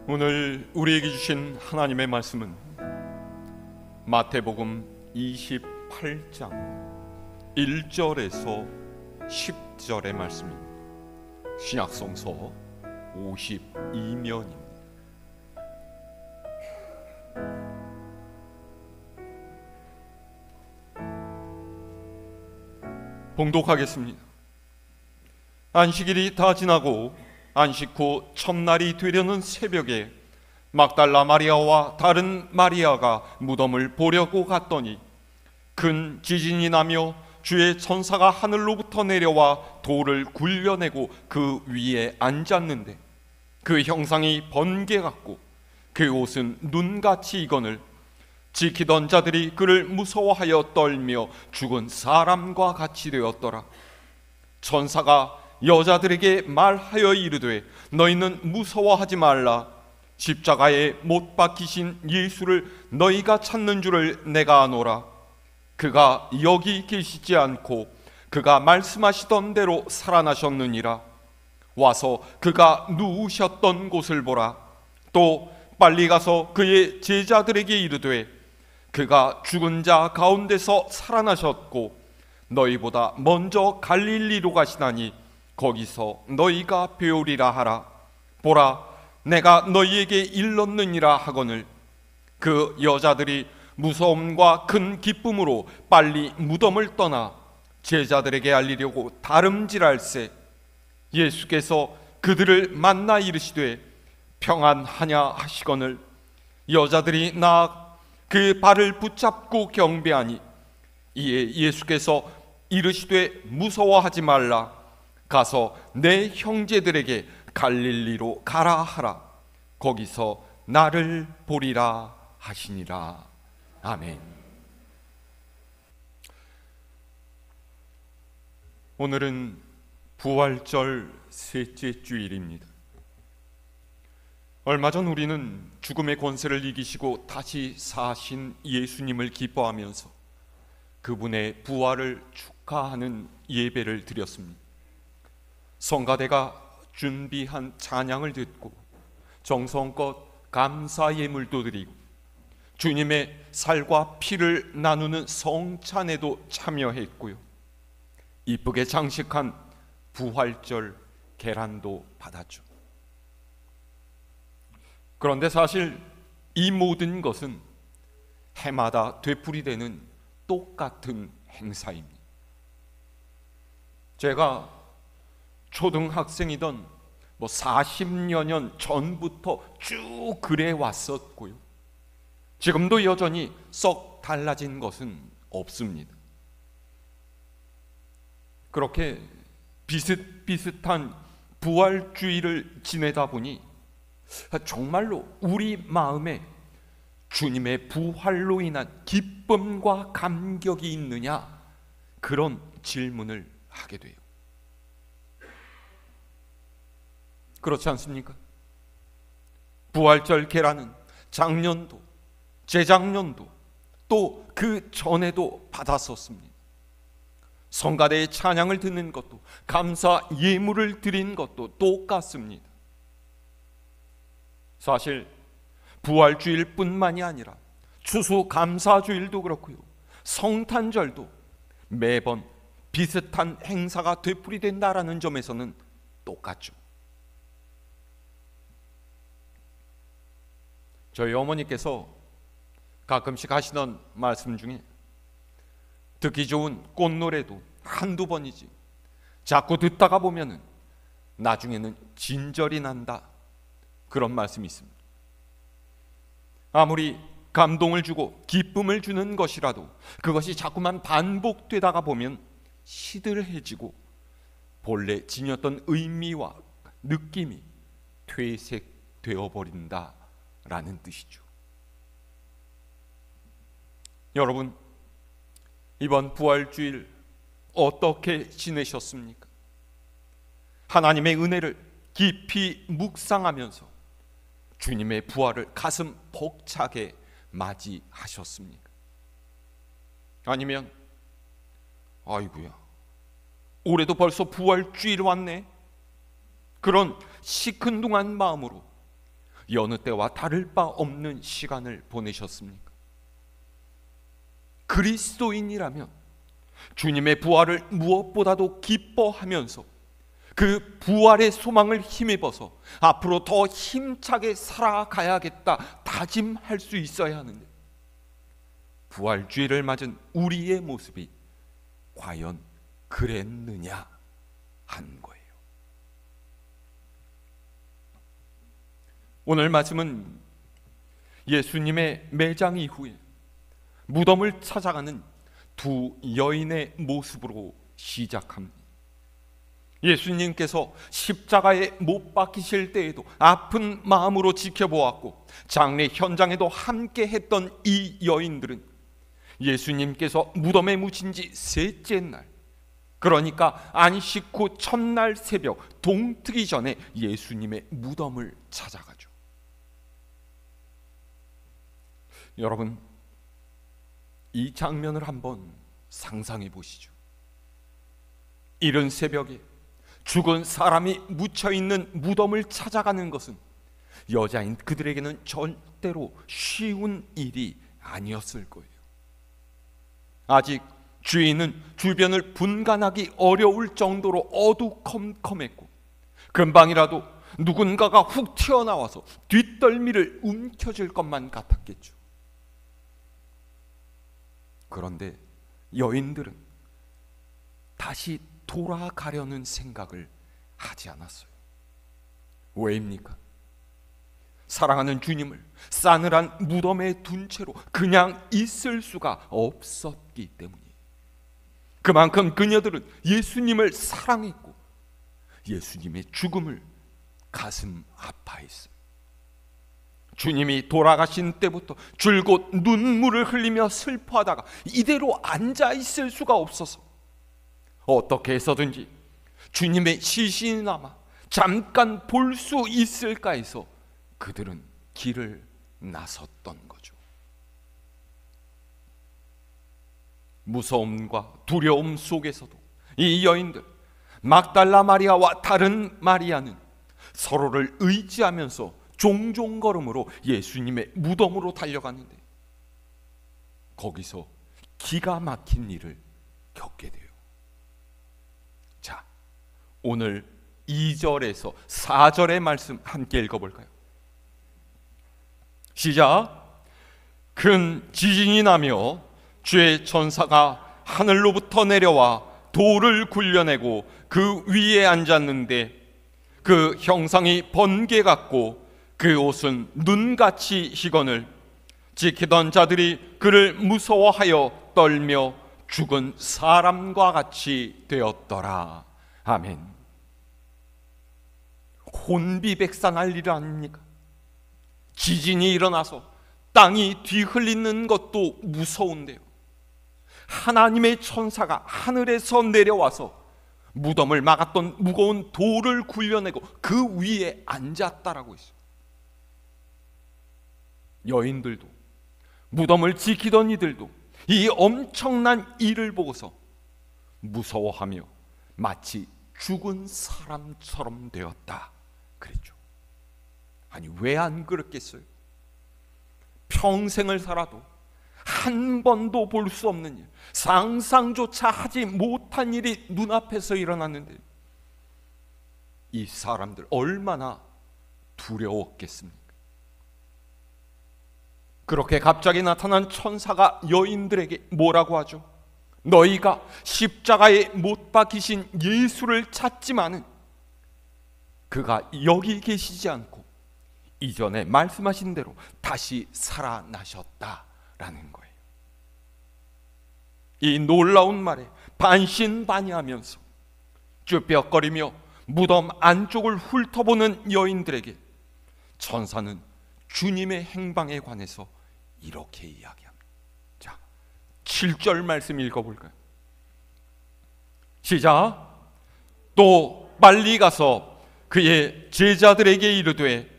오늘 우리에게 주신 하나님의 말씀은 마태복음 28장 1절에서 10절의 말씀입니다. 신약성서 52면입니다. 봉독하겠습니다. 안식일이 다 지나고 안식 후 첫날이 되려는 새벽에 막달라 마리아와 다른 마리아가 무덤을 보려고 갔더니 큰 지진이 나며 주의 천사가 하늘로부터 내려와 돌을 굴려내고 그 위에 앉았는데 그 형상이 번개 같고 그 옷은 눈같이 익거늘 지키던 자들이 그를 무서워하여 떨며 죽은 사람과 같이 되었더라. 천사가 여자들에게 말하여 이르되 너희는 무서워하지 말라. 십자가에 못 박히신 예수를 너희가 찾는 줄을 내가 아노라. 그가 여기 계시지 않고 그가 말씀하시던 대로 살아나셨느니라. 와서 그가 누우셨던 곳을 보라. 또 빨리 가서 그의 제자들에게 이르되 그가 죽은 자 가운데서 살아나셨고 너희보다 먼저 갈릴리로 가시나니 거기서 너희가 배우리라 하라. 보라, 내가 너희에게 일렀느니라 하거늘. 그 여자들이 무서움과 큰 기쁨으로 빨리 무덤을 떠나 제자들에게 알리려고 다름질할세 예수께서 그들을 만나 이르시되 평안하냐 하시거늘 여자들이 나아 그 발을 붙잡고 경배하니 이에 예수께서 이르시되 무서워하지 말라. 가서 내 형제들에게 갈릴리로 가라 하라. 거기서 나를 보리라 하시니라. 아멘. 오늘은 부활절 셋째 주일입니다. 얼마 전 우리는 죽음의 권세를 이기시고 다시 사신 예수님을 기뻐하면서 그분의 부활을 축하하는 예배를 드렸습니다. 성가대가 준비한 찬양을 듣고 정성껏 감사 예물도 드리고 주님의 살과 피를 나누는 성찬에도 참여했고요. 이쁘게 장식한 부활절 계란도 받았죠. 그런데 사실 이 모든 것은 해마다 되풀이되는 똑같은 행사입니다. 제가 초등학생이던 40여 년 전부터 쭉 그래 왔었고요. 지금도 여전히 썩 달라진 것은 없습니다. 그렇게 비슷비슷한 부활주의를 지내다 보니 정말로 우리 마음에 주님의 부활로 인한 기쁨과 감격이 있느냐, 그런 질문을 하게 돼요. 그렇지 않습니까? 부활절 계란은 작년도, 재작년도, 또 그 전에도 받았었습니다. 성가대의 찬양을 듣는 것도, 감사 예물을 드린 것도 똑같습니다. 사실 부활주일 뿐만이 아니라 추수감사주일도 그렇고요, 성탄절도 매번 비슷한 행사가 되풀이된다라는 점에서는 똑같죠. 저희 어머니께서 가끔씩 하시던 말씀 중에 듣기 좋은 꽃노래도 한두 번이지 자꾸 듣다가 보면은 나중에는 진절이 난다, 그런 말씀이 있습니다. 아무리 감동을 주고 기쁨을 주는 것이라도 그것이 자꾸만 반복되다가 보면 시들해지고 본래 지녔던 의미와 느낌이 퇴색되어 버린다 라는 뜻이죠. 여러분, 이번 부활주일 어떻게 지내셨습니까? 하나님의 은혜를 깊이 묵상하면서 주님의 부활을 가슴 벅차게 맞이하셨습니까? 아니면 아이고야, 올해도 벌써 부활주일 왔네, 그런 시큰둥한 마음으로 여느 때와 다를 바 없는 시간을 보내셨습니까? 그리스도인이라면 주님의 부활을 무엇보다도 기뻐하면서 그 부활의 소망을 힘입어서 앞으로 더 힘차게 살아가야겠다 다짐할 수 있어야 하는데, 부활주의를 맞은 우리의 모습이 과연 그랬느냐 한 거예요. 오늘 말씀은 예수님의 매장 이후에 무덤을 찾아가는 두 여인의 모습으로 시작합니다. 예수님께서 십자가에 못 박히실 때에도 아픈 마음으로 지켜보았고, 장례 현장에도 함께 했던 이 여인들은 예수님께서 무덤에 묻힌 지 셋째 날, 그러니까 안식 후 첫날 새벽 동트기 전에 예수님의 무덤을 찾아가죠. 여러분, 이 장면을 한번 상상해 보시죠. 이른 새벽에 죽은 사람이 묻혀있는 무덤을 찾아가는 것은 여자인 그들에게는 절대로 쉬운 일이 아니었을 거예요. 아직 주인은 주변을 분간하기 어려울 정도로 어두컴컴했고, 금방이라도 누군가가 훅 튀어나와서 뒷덜미를 움켜쥘 것만 같았겠죠. 그런데 여인들은 다시 돌아가려는 생각을 하지 않았어요. 왜입니까? 사랑하는 주님을 싸늘한 무덤에 둔 채로 그냥 있을 수가 없었기 때문이에요. 그만큼 그녀들은 예수님을 사랑했고 예수님의 죽음을 가슴 아파했어요. 주님이 돌아가신 때부터 줄곧 눈물을 흘리며 슬퍼하다가 이대로 앉아 있을 수가 없어서 어떻게 해서든지 주님의 시신이나마 잠깐 볼 수 있을까 해서 그들은 길을 나섰던 거죠. 무서움과 두려움 속에서도 이 여인들, 막달라 마리아와 다른 마리아는 서로를 의지하면서 종종 걸음으로 예수님의 무덤으로 달려가는데, 거기서 기가 막힌 일을 겪게 돼요. 자, 오늘 2절에서 4절의 말씀 함께 읽어볼까요? 시작. 큰 지진이 나며 주의 천사가 하늘로부터 내려와 돌을 굴려내고 그 위에 앉았는데, 그 형상이 번개 같고 그 옷은 눈같이 희거늘, 지키던 자들이 그를 무서워하여 떨며 죽은 사람과 같이 되었더라. 아멘. 혼비백산할 일 아닙니까? 지진이 일어나서 땅이 뒤흔리는 것도 무서운데요, 하나님의 천사가 하늘에서 내려와서 무덤을 막았던 무거운 돌을 굴려내고 그 위에 앉았다라고 했어요. 여인들도 무덤을 지키던 이들도 이 엄청난 일을 보고서 무서워하며 마치 죽은 사람처럼 되었다 그랬죠. 아니, 왜 안 그렇겠어요? 평생을 살아도 한 번도 볼 수 없는 일, 상상조차 하지 못한 일이 눈앞에서 일어났는데 이 사람들 얼마나 두려웠겠습니까? 그렇게 갑자기 나타난 천사가 여인들에게 뭐라고 하죠? 너희가 십자가에 못 박히신 예수를 찾지만은 그가 여기 계시지 않고 이전에 말씀하신 대로 다시 살아나셨다라는 거예요. 이 놀라운 말에 반신반의하면서 쭈뼛거리며 무덤 안쪽을 훑어보는 여인들에게 천사는 주님의 행방에 관해서 이렇게 이야기합니다. 자, 7절 말씀 읽어볼까요? 시작. 또 빨리 가서 그의 제자들에게 이르되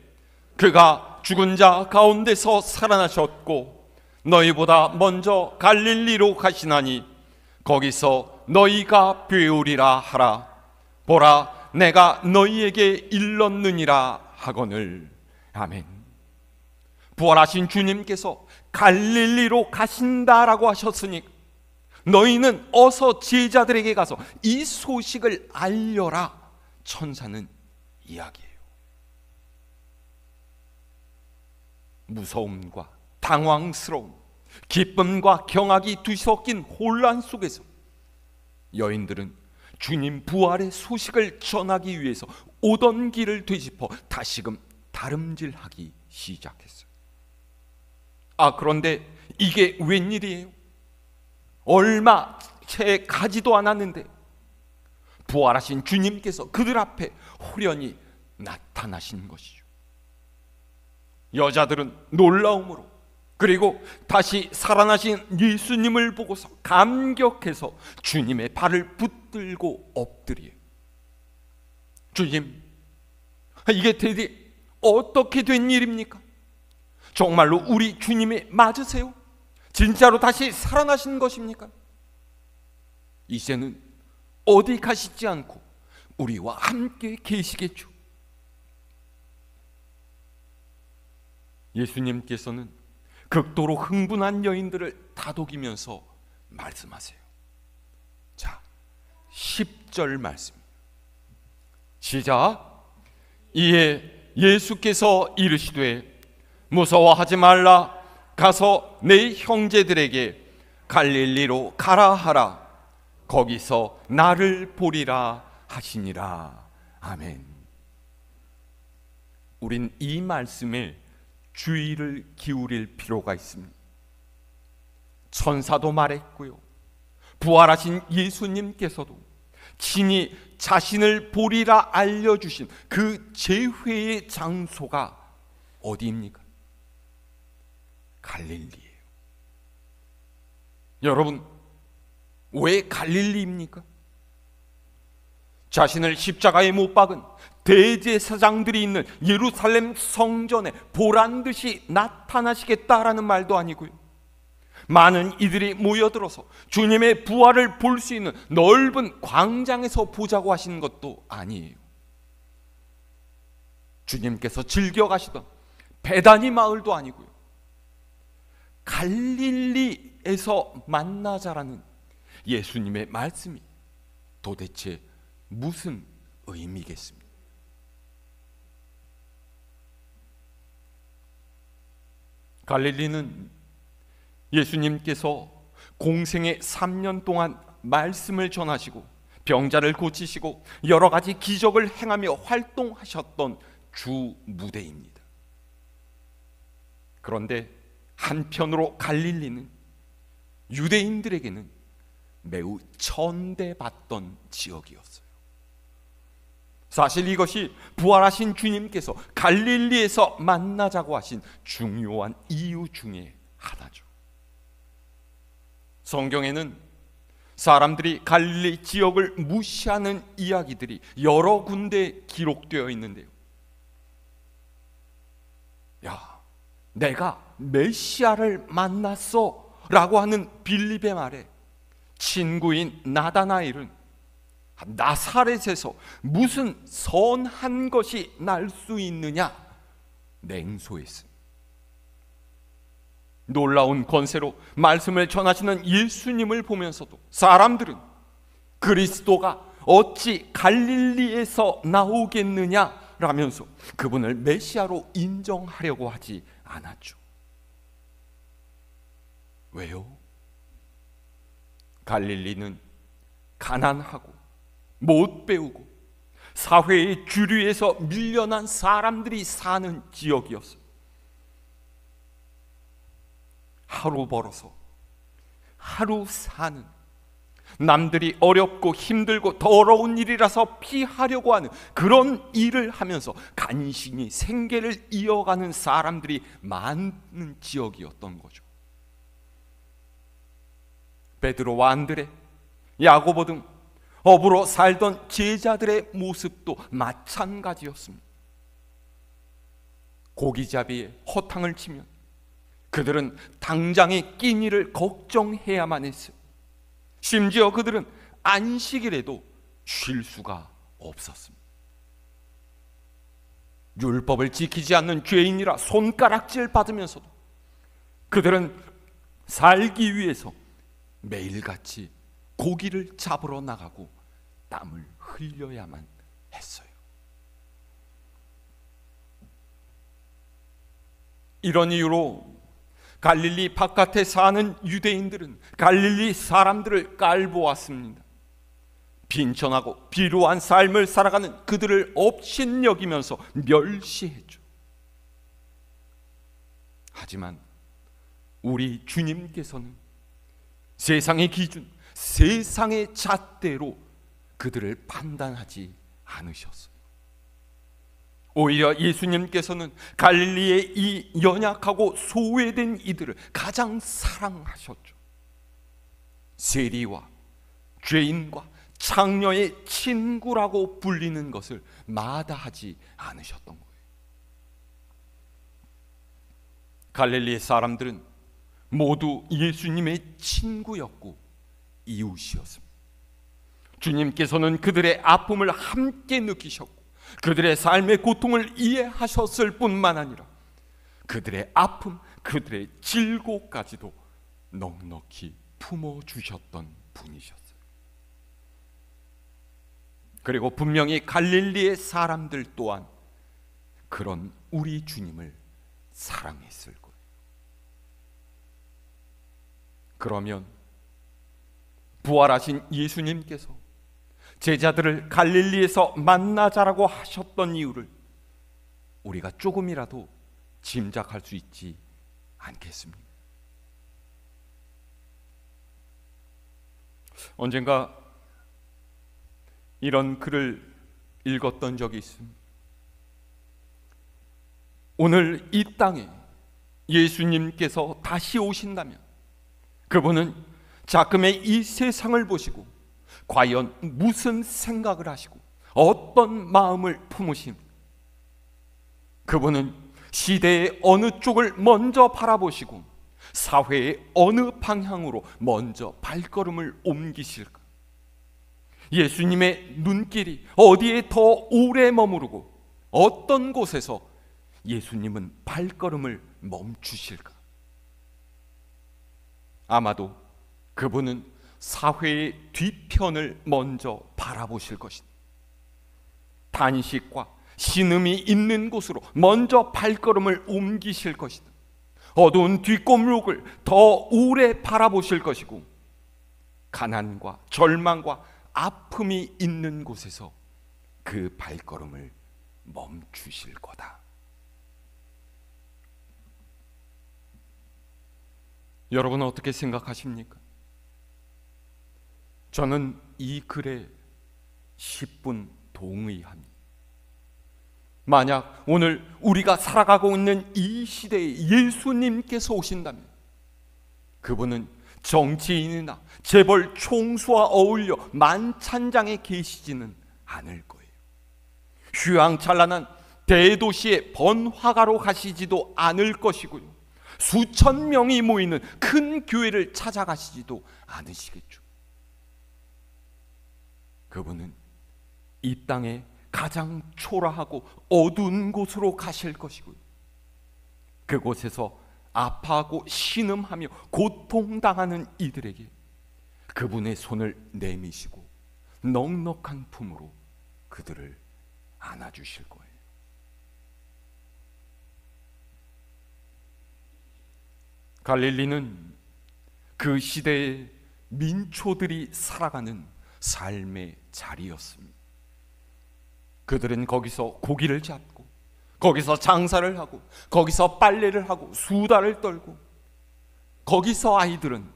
그가 죽은 자 가운데서 살아나셨고 너희보다 먼저 갈릴리로 가시나니 거기서 너희가 배우리라 하라. 보라, 내가 너희에게 일렀느니라 하거늘. 아멘. 부활하신 주님께서 갈릴리로 가신다라고 하셨으니 너희는 어서 제자들에게 가서 이 소식을 알려라. 천사는 이야기해요. 무서움과 당황스러움, 기쁨과 경악이 뒤섞인 혼란 속에서 여인들은 주님 부활의 소식을 전하기 위해서 오던 길을 되짚어 다시금 다름질하기 시작했어요. 그런데 이게 웬일이에요? 얼마 채 가지도 않았는데 부활하신 주님께서 그들 앞에 호련히 나타나신 것이죠. 여자들은 놀라움으로, 그리고 다시 살아나신 예수님을 보고서 감격해서 주님의 발을 붙들고 엎드려요. 주님, 이게 대체 어떻게 된 일입니까? 정말로 우리 주님이 맞으세요? 진짜로 다시 살아나신 것입니까? 이제는 어디 가시지 않고 우리와 함께 계시겠죠. 예수님께서는 극도로 흥분한 여인들을 다독이면서 말씀하세요. 자, 10절 말씀 시작. 이에 예수께서 이르시되 무서워하지 말라. 가서 내 형제들에게 갈릴리로 가라 하라. 거기서 나를 보리라 하시니라. 아멘. 우린 이 말씀에 주의를 기울일 필요가 있습니다. 천사도 말했고요, 부활하신 예수님께서도 친히 자신을 보리라 알려주신 그 재회의 장소가 어디입니까? 갈릴리예요. 여러분, 왜 갈릴리입니까? 자신을 십자가에 못 박은 대제사장들이 있는 예루살렘 성전에 보란듯이 나타나시겠다라는 말도 아니고요, 많은 이들이 모여들어서 주님의 부활을 볼 수 있는 넓은 광장에서 보자고 하신 것도 아니에요. 주님께서 즐겨 가시던 베다니 마을도 아니고요, 갈릴리에서 만나자라는 예수님의 말씀이 도대체 무슨 의미겠습니까? 갈릴리는 예수님께서 공생의 3년 동안 말씀을 전하시고 병자를 고치시고 여러 가지 기적을 행하며 활동하셨던 주 무대입니다. 그런데 한편으로 갈릴리는 유대인들에게는 매우 천대받던 지역이었어요. 사실 이것이 부활하신 주님께서 갈릴리에서 만나자고 하신 중요한 이유 중에 하나죠. 성경에는 사람들이 갈릴리 지역을 무시하는 이야기들이 여러 군데 기록되어 있는데요, 야, 내가 메시아를 만났어 라고 하는 빌립의 말에 친구인 나다나엘은 나사렛에서 무슨 선한 것이 날 수 있느냐 냉소했습니다. 놀라운 권세로 말씀을 전하시는 예수님을 보면서도 사람들은 그리스도가 어찌 갈릴리에서 나오겠느냐라면서 그분을 메시아로 인정하려고 하지 않았죠. 왜요? 갈릴리는 가난하고 못 배우고 사회의 주류에서 밀려난 사람들이 사는 지역이었어요. 하루 벌어서 하루 사는, 남들이 어렵고 힘들고 더러운 일이라서 피하려고 하는 그런 일을 하면서 간신히 생계를 이어가는 사람들이 많은 지역이었던 거죠. 베드로와 안드레, 야고보 등 업으로 살던 제자들의 모습도 마찬가지였습니다. 고기잡이에 허탕을 치면 그들은 당장의 끼니를 걱정해야만 했어요. 심지어 그들은 안식일에도 쉴 수가 없었습니다. 율법을 지키지 않는 죄인이라 손가락질 받으면서도 그들은 살기 위해서 매일같이 고기를 잡으러 나가고 땀을 흘려야만 했어요. 이런 이유로 갈릴리 바깥에 사는 유대인들은 갈릴리 사람들을 깔보았습니다. 빈천하고 비루한 삶을 살아가는 그들을 업신여기면서 멸시했죠. 하지만 우리 주님께서는 세상의 기준, 세상의 잣대로 그들을 판단하지 않으셨어요. 오히려 예수님께서는 갈릴리의 이 연약하고 소외된 이들을 가장 사랑하셨죠. 세리와 죄인과 창녀의 친구라고 불리는 것을 마다하지 않으셨던 거예요. 갈릴리의 사람들은 모두 예수님의 친구였고 이웃이었습니다. 주님께서는 그들의 아픔을 함께 느끼셨고 그들의 삶의 고통을 이해하셨을 뿐만 아니라 그들의 아픔, 그들의 질고까지도 넉넉히 품어주셨던 분이셨어요. 그리고 분명히 갈릴리의 사람들 또한 그런 우리 주님을 사랑했을 거예요. 그러면 부활하신 예수님께서 제자들을 갈릴리에서 만나자라고 하셨던 이유를 우리가 조금이라도 짐작할 수 있지 않겠습니까? 언젠가 이런 글을 읽었던 적이 있습니다. 오늘 이 땅에 예수님께서 다시 오신다면 그분은 자금의 이 세상을 보시고 과연 무슨 생각을 하시고 어떤 마음을 품으십니까? 그분은 시대의 어느 쪽을 먼저 바라보시고 사회의 어느 방향으로 먼저 발걸음을 옮기실까? 예수님의 눈길이 어디에 더 오래 머무르고 어떤 곳에서 예수님은 발걸음을 멈추실까? 아마도 그분은 사회의 뒤편을 먼저 바라보실 것입니다. 단식과 신음이 있는 곳으로 먼저 발걸음을 옮기실 것이다. 어두운 뒷골목을 더 오래 바라보실 것이고 가난과 절망과 아픔이 있는 곳에서 그 발걸음을 멈추실 거다. 여러분은 어떻게 생각하십니까? 저는 이 글에 10분 동의합니다. 만약 오늘 우리가 살아가고 있는 이 시대에 예수님께서 오신다면 그분은 정치인이나 재벌 총수와 어울려 만찬장에 계시지는 않을 거예요. 휘황찬란한 대도시의 번화가로 가시지도 않을 것이고요. 수천 명이 모이는 큰 교회를 찾아가시지도 않으시겠죠. 그분은 이 땅에 가장 초라하고 어두운 곳으로 가실 것이고요. 그곳에서 아파하고 신음하며 고통당하는 이들에게 그분의 손을 내미시고 넉넉한 품으로 그들을 안아주실 거예요. 갈릴리는 그 시대의 민초들이 살아가는 삶의 자리였습니다. 그들은 거기서 고기를 잡고 거기서 장사를 하고 거기서 빨래를 하고 수다를 떨고 거기서 아이들은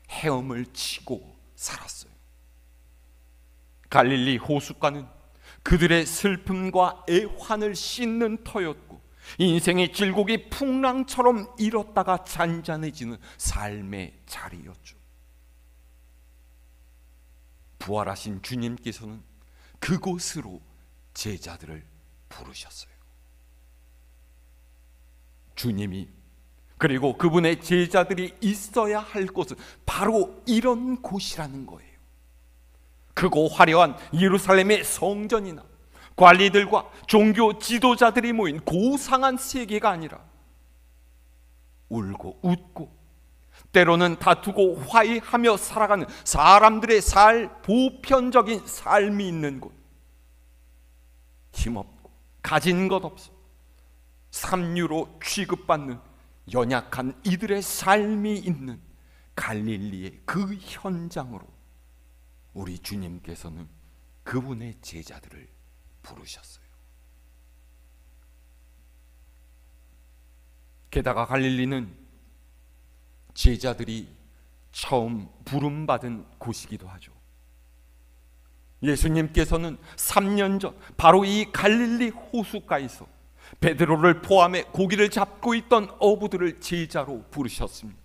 헤엄을 치고 살았어요. 갈릴리 호숫가는 그들의 슬픔과 애환을 씻는 터였고 인생의 질곡이 풍랑처럼 일었다가 잔잔해지는 삶의 자리였죠. 부활하신 주님께서는 그곳으로 제자들을 부르셨어요. 주님이 그리고 그분의 제자들이 있어야 할 곳은 바로 이런 곳이라는 거예요. 크고 화려한 예루살렘의 성전이나 관리들과 종교 지도자들이 모인 고상한 세계가 아니라 울고 웃고 때로는 다투고 화해하며 살아가는 사람들의 보편적인 삶이 있는 곳, 힘없고 가진 것 없어 삼류로 취급받는 연약한 이들의 삶이 있는 갈릴리의 그 현장으로 우리 주님께서는 그분의 제자들을 부르셨어요. 게다가 갈릴리는 제자들이 처음 부름받은 곳이기도 하죠. 예수님께서는 3년 전 바로 이 갈릴리 호숫가에서 베드로를 포함해 고기를 잡고 있던 어부들을 제자로 부르셨습니다.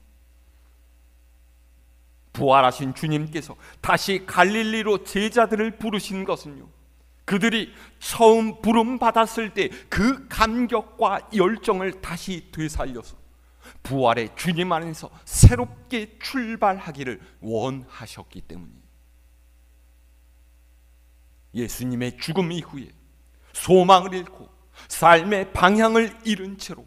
부활하신 주님께서 다시 갈릴리로 제자들을 부르신 것은요, 그들이 처음 부름받았을 때 그 감격과 열정을 다시 되살려서 부활의 주님 안에서 새롭게 출발하기를 원하셨기 때문이에요. 예수님의 죽음 이후에 소망을 잃고 삶의 방향을 잃은 채로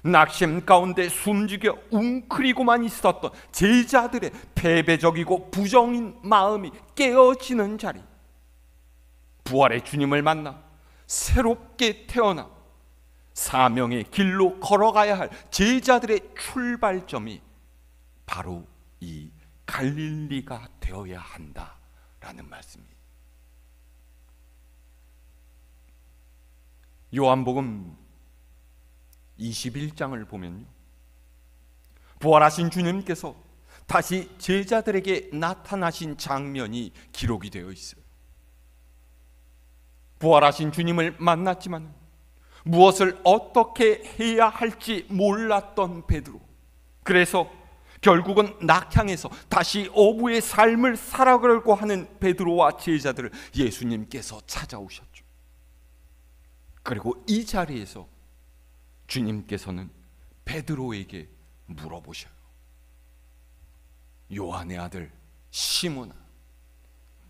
낙심 가운데 숨죽여 웅크리고만 있었던 제자들의 패배적이고 부정인 마음이 깨어지는 자리, 부활의 주님을 만나 새롭게 태어나 사명의 길로 걸어가야 할 제자들의 출발점이 바로 이 갈릴리가 되어야 한다라는 말씀이에요. 요한복음 21장을 보면요, 부활하신 주님께서 다시 제자들에게 나타나신 장면이 기록이 되어 있어요. 부활하신 주님을 만났지만 무엇을 어떻게 해야 할지 몰랐던 베드로, 그래서 결국은 낙향에서 다시 어부의 삶을 살아가려고 하는 베드로와 제자들을 예수님께서 찾아오셨죠. 그리고 이 자리에서 주님께서는 베드로에게 물어보셔요. 요한의 아들 시몬아,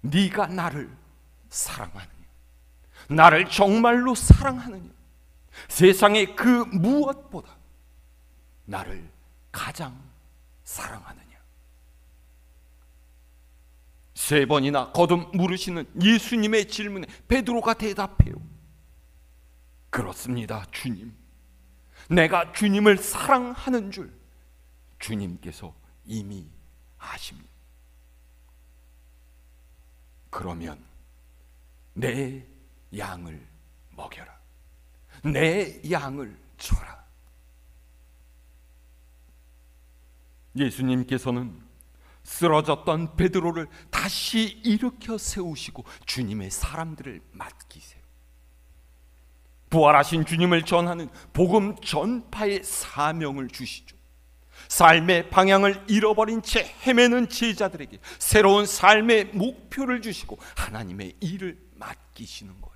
네가 나를 사랑하느냐? 나를 정말로 사랑하느냐? 세상의 그 무엇보다 나를 가장 사랑하느냐? 3번이나 거듭 물으시는 예수님의 질문에 베드로가 대답해요. 그렇습니다, 주님. 내가 주님을 사랑하는 줄 주님께서 이미 아십니다. 그러면 내 양을 먹여라. 내 양을 쳐라. 예수님께서는 쓰러졌던 베드로를 다시 일으켜 세우시고 주님의 사람들을 맡기세요. 부활하신 주님을 전하는 복음 전파의 사명을 주시죠. 삶의 방향을 잃어버린 채 헤매는 제자들에게 새로운 삶의 목표를 주시고 하나님의 일을 맡기시는 거예요.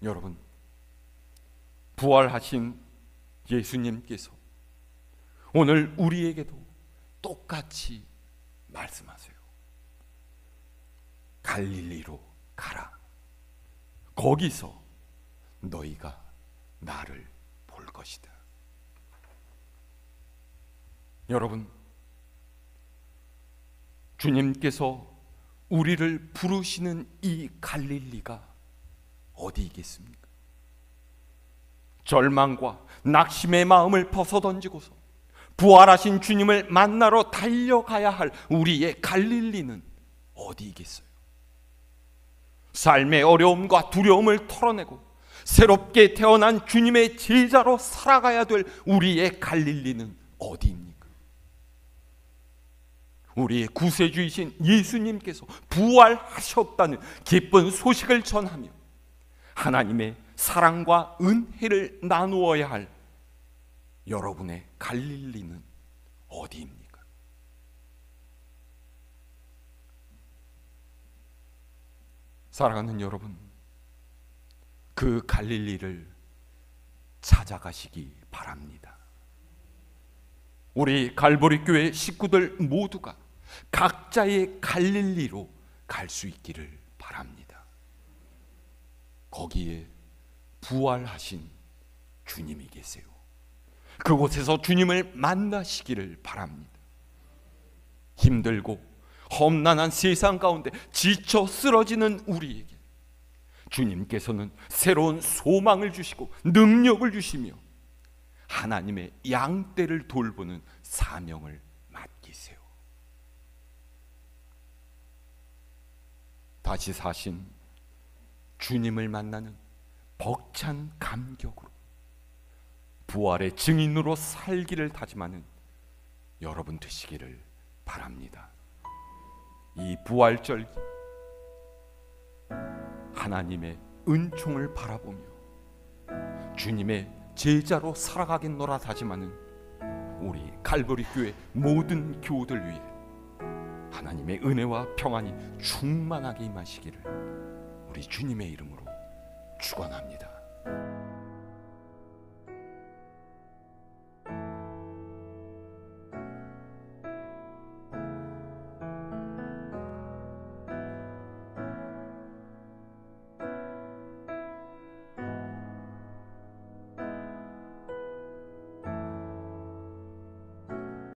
여러분, 부활하신 예수님께서 오늘 우리에게도 똑같이 말씀하세요. 갈릴리로 가라. 거기서 너희가 나를 볼 것이다. 여러분, 주님께서 우리를 부르시는 이 갈릴리가 어디이겠습니까? 절망과 낙심의 마음을 벗어던지고서 부활하신 주님을 만나러 달려가야 할 우리의 갈릴리는 어디이겠어요? 삶의 어려움과 두려움을 털어내고 새롭게 태어난 주님의 제자로 살아가야 될 우리의 갈릴리는 어디입니까? 우리의 구세주이신 예수님께서 부활하셨다는 기쁜 소식을 전하며 하나님의 사랑과 은혜를 나누어야 할 여러분의 갈릴리는 어디입니까? 사랑하는 여러분, 그 갈릴리를 찾아가시기 바랍니다. 우리 갈보리 교회 식구들 모두가 각자의 갈릴리로 갈 수 있기를 바랍니다. 거기에 부활하신 주님이 계세요. 그곳에서 주님을 만나시기를 바랍니다. 힘들고 험난한 세상 가운데 지쳐 쓰러지는 우리에게 주님께서는 새로운 소망을 주시고 능력을 주시며 하나님의 양떼를 돌보는 사명을 맡기세요. 다시 사신 주님을 만나는 벅찬 감격으로 부활의 증인으로 살기를 다짐하는 여러분 되시기를 바랍니다. 이 부활절 하나님의 은총을 바라보며 주님의 제자로 살아가겠노라 다짐하는 우리 갈보리 교회 모든 교우들 위해 하나님의 은혜와 평안이 충만하게 임하시기를 우리 주님의 이름으로 축원합니다.